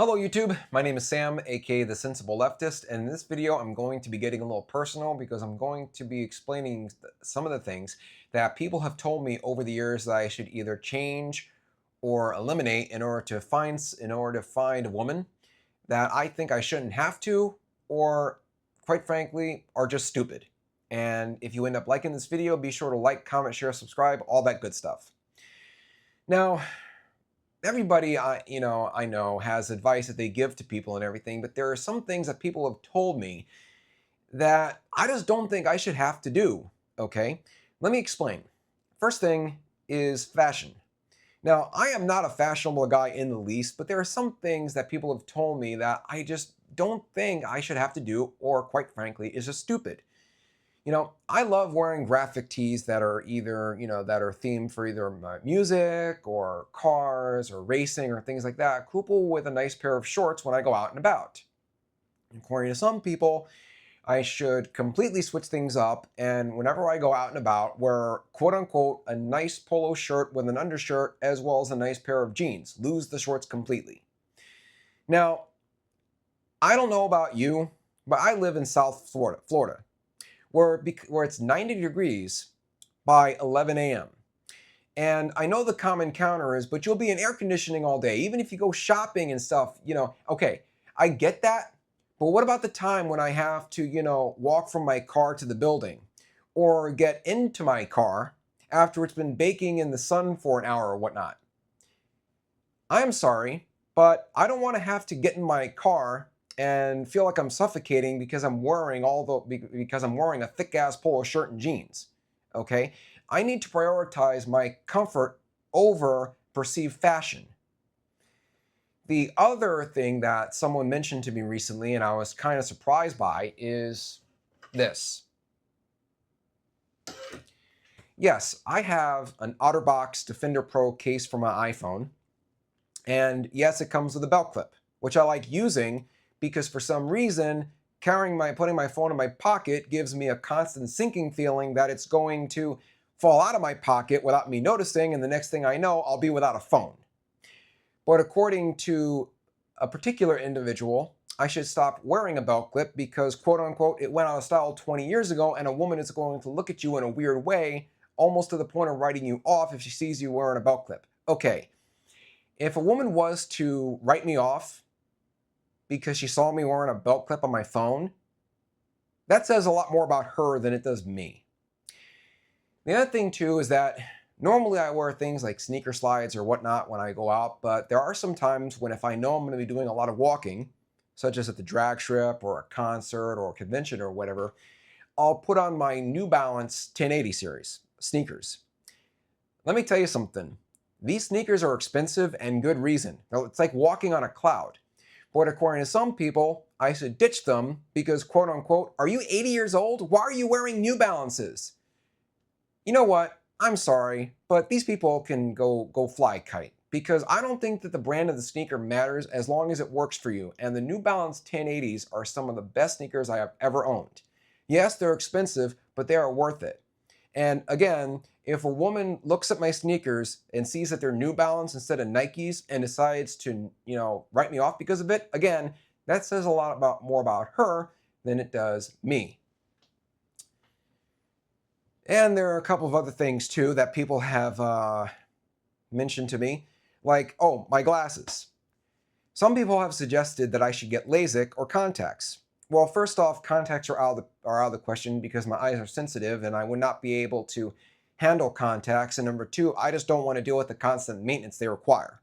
Hello YouTube, my name is Sam, aka The Sensible Leftist, and in this video I'm going to be getting a little personal because I'm going to be explaining some of the things that people have told me over the years that I should either change or eliminate in order to find a woman that I think I shouldn't have to, or quite frankly, are just stupid. And if you end up liking this video, be sure to like, comment, share, subscribe, all that good stuff. Now, everybody I know has advice that they give to people and everything, but there are some things that people have told me that I just don't think I should have to do, okay? Let me explain. First thing is fashion. Now, I am not a fashionable guy in the least, but there are some things that people have told me that I just don't think I should have to do, or quite frankly, is just stupid. I love wearing graphic tees that are either, that are themed for either music or cars or racing or things like that, coupled with a nice pair of shorts when I go out and about. According to some people, I should completely switch things up, and whenever I go out and about, wear quote unquote a nice polo shirt with an undershirt as well as a nice pair of jeans. Lose the shorts completely. Now, I don't know about you, but I live in South Florida, where it's 90 degrees by 11 a.m. And I know the common counter is, but you'll be in air conditioning all day, even if you go shopping and stuff, okay, I get that. But what about the time when I have to, walk from my car to the building or get into my car after it's been baking in the sun for an hour or whatnot? I'm sorry, but I don't want to have to get in my car and feel like I'm suffocating because I'm wearing a thick ass polo shirt and jeans. Okay? I need to prioritize my comfort over perceived fashion. The other thing that someone mentioned to me recently, and I was kind of surprised by, is this. Yes, I have an OtterBox Defender Pro case for my iPhone. And yes, it comes with a belt clip, which I like using because for some reason, putting my phone in my pocket gives me a constant sinking feeling that it's going to fall out of my pocket without me noticing, and the next thing I know, I'll be without a phone. But according to a particular individual, I should stop wearing a belt clip because, quote unquote, it went out of style 20 years ago, and a woman is going to look at you in a weird way, almost to the point of writing you off if she sees you wearing a belt clip. Okay, if a woman was to write me off because she saw me wearing a belt clip on my phone, that says a lot more about her than it does me. The other thing too is that normally I wear things like sneaker slides or whatnot when I go out, but there are some times when if I know I'm going to be doing a lot of walking, such as at the drag strip or a concert or a convention or whatever, I'll put on my New Balance 1080 series sneakers. Let me tell you something. These sneakers are expensive and good reason. It's like walking on a cloud. But according to some people, I should ditch them because, quote unquote, are you 80 years old? Why are you wearing New Balances? You know what? I'm sorry, but these people can go fly a kite because I don't think that the brand of the sneaker matters as long as it works for you. And the New Balance 1080s are some of the best sneakers I have ever owned. Yes, they're expensive, but they are worth it. And again, if a woman looks at my sneakers and sees that they're New Balance instead of Nikes and decides to, write me off because of it, again, that says a lot more about her than it does me. And there are a couple of other things too that people have mentioned to me, like, oh, my glasses. Some people have suggested that I should get LASIK or contacts. Well, first off, contacts are out of the question because my eyes are sensitive and I would not be able to handle contacts. And number two, I just don't want to deal with the constant maintenance they require.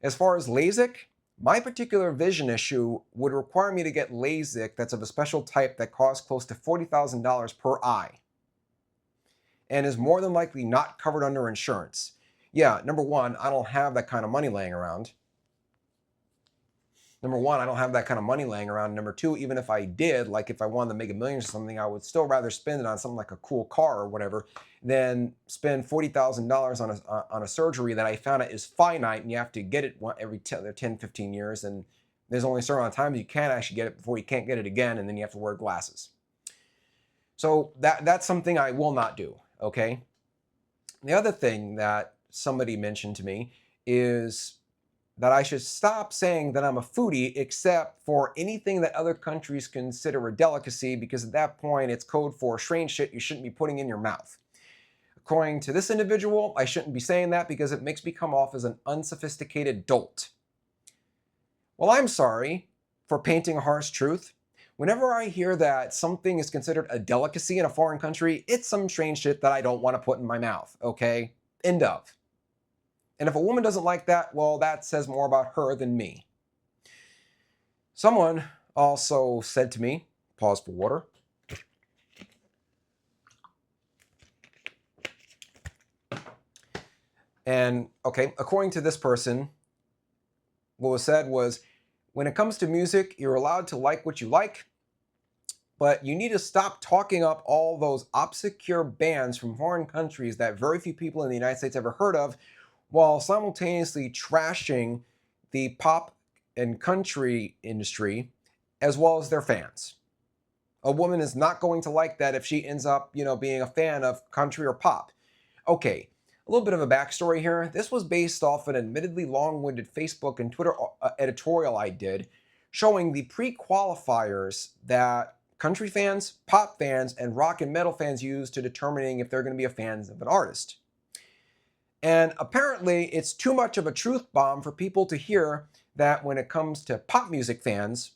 As far as LASIK, my particular vision issue would require me to get LASIK that's of a special type that costs close to $40,000 per eye and is more than likely not covered under insurance. Yeah, number one, I don't have that kind of money laying around. Number two, even if I did, like if I wanted to make $1 million or something, I would still rather spend it on something like a cool car or whatever than spend $40,000 on a surgery that I found out is finite and you have to get it every 10, 15 years. And there's only a certain amount of times you can actually get it before you can't get it again. And then you have to wear glasses. So that's something I will not do. Okay. The other thing that somebody mentioned to me is that I should stop saying that I'm a foodie except for anything that other countries consider a delicacy, because at that point it's code for strange shit you shouldn't be putting in your mouth. According to this individual, I shouldn't be saying that because it makes me come off as an unsophisticated dolt. Well, I'm sorry for painting a harsh truth. Whenever I hear that something is considered a delicacy in a foreign country, it's some strange shit that I don't want to put in my mouth, okay? End of. And if a woman doesn't like that, well, that says more about her than me. Someone also said to me, pause for water. And okay, according to this person, what was said was, when it comes to music, you're allowed to like what you like, but you need to stop talking up all those obscure bands from foreign countries that very few people in the United States ever heard of, while simultaneously trashing the pop and country industry as well as their fans. A woman is not going to like that if she ends up, being a fan of country or pop. Okay, a little bit of a backstory here. This was based off an admittedly long-winded Facebook and Twitter editorial I did showing the pre-qualifiers that country fans, pop fans, and rock and metal fans use to determining if they're going to be a fan of an artist. And apparently, it's too much of a truth bomb for people to hear that when it comes to pop music fans,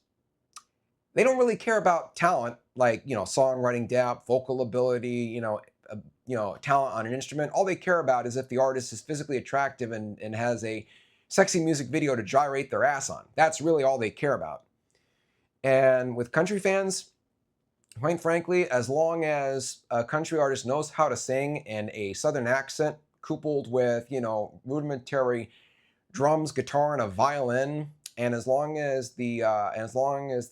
they don't really care about talent, like, songwriting depth, vocal ability, talent on an instrument. All they care about is if the artist is physically attractive and has a sexy music video to gyrate their ass on. That's really all they care about. And with country fans, quite frankly, as long as a country artist knows how to sing in a southern accent, coupled with, rudimentary drums, guitar, and a violin, and as long as the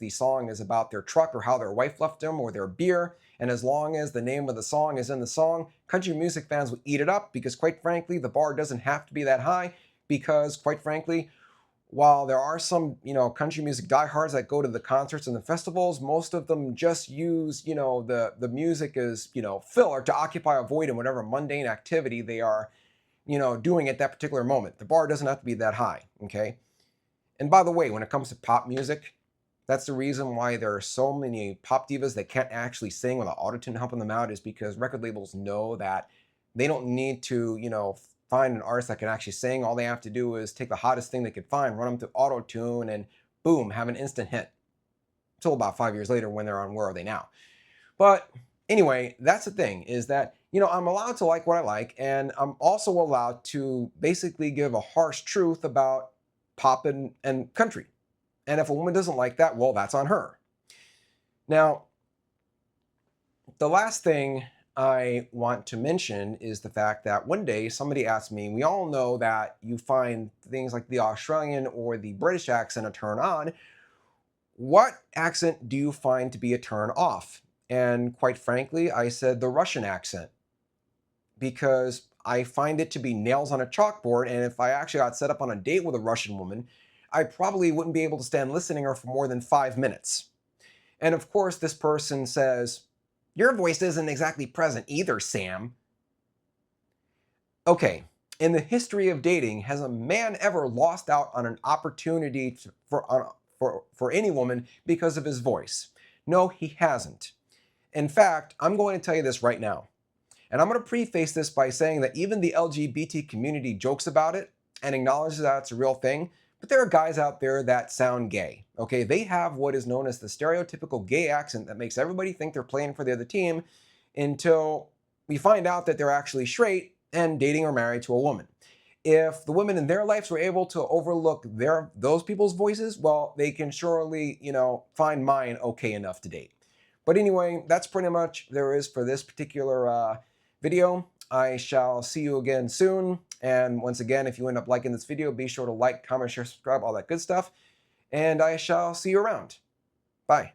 song is about their truck or how their wife left them or their beer, and as long as the name of the song is in the song, country music fans will eat it up, because quite frankly, the bar doesn't have to be that high, because quite frankly, while there are some, country music diehards that go to the concerts and the festivals, most of them just use, the music as, filler to occupy a void in whatever mundane activity they are, doing at that particular moment. The bar doesn't have to be that high, okay? And by the way, when it comes to pop music, that's the reason why there are so many pop divas that can't actually sing with an autotune helping them out, is because record labels know that they don't need to, find an artist that can actually sing. All they have to do is take the hottest thing they could find, run them through auto-tune, and boom, have an instant hit. Until about 5 years later when they're on Where Are They Now? But anyway, that's the thing, is that, I'm allowed to like what I like, and I'm also allowed to basically give a harsh truth about pop and country. And if a woman doesn't like that, well, that's on her. Now, the last thing I want to mention is the fact that one day somebody asked me, we all know that you find things like the Australian or the British accent a turn on. What accent do you find to be a turn off? And quite frankly, I said the Russian accent, because I find it to be nails on a chalkboard. And if I actually got set up on a date with a Russian woman, I probably wouldn't be able to stand listening to her for more than 5 minutes. And of course, this person says, your voice isn't exactly present either, Sam. Okay, in the history of dating, has a man ever lost out on an opportunity for any woman because of his voice? No, he hasn't. In fact, I'm going to tell you this right now. And I'm going to preface this by saying that even the LGBT community jokes about it and acknowledges that it's a real thing. But there are guys out there that sound gay, okay? They have what is known as the stereotypical gay accent that makes everybody think they're playing for the other team, until we find out that they're actually straight and dating or married to a woman. If the women in their lives were able to overlook those people's voices, well, they can surely, find mine okay enough to date. But anyway, that's pretty much there is for this particular video. I shall see you again soon. And once again, if you end up liking this video, be sure to like, comment, share, subscribe, all that good stuff. And I shall see you around. Bye.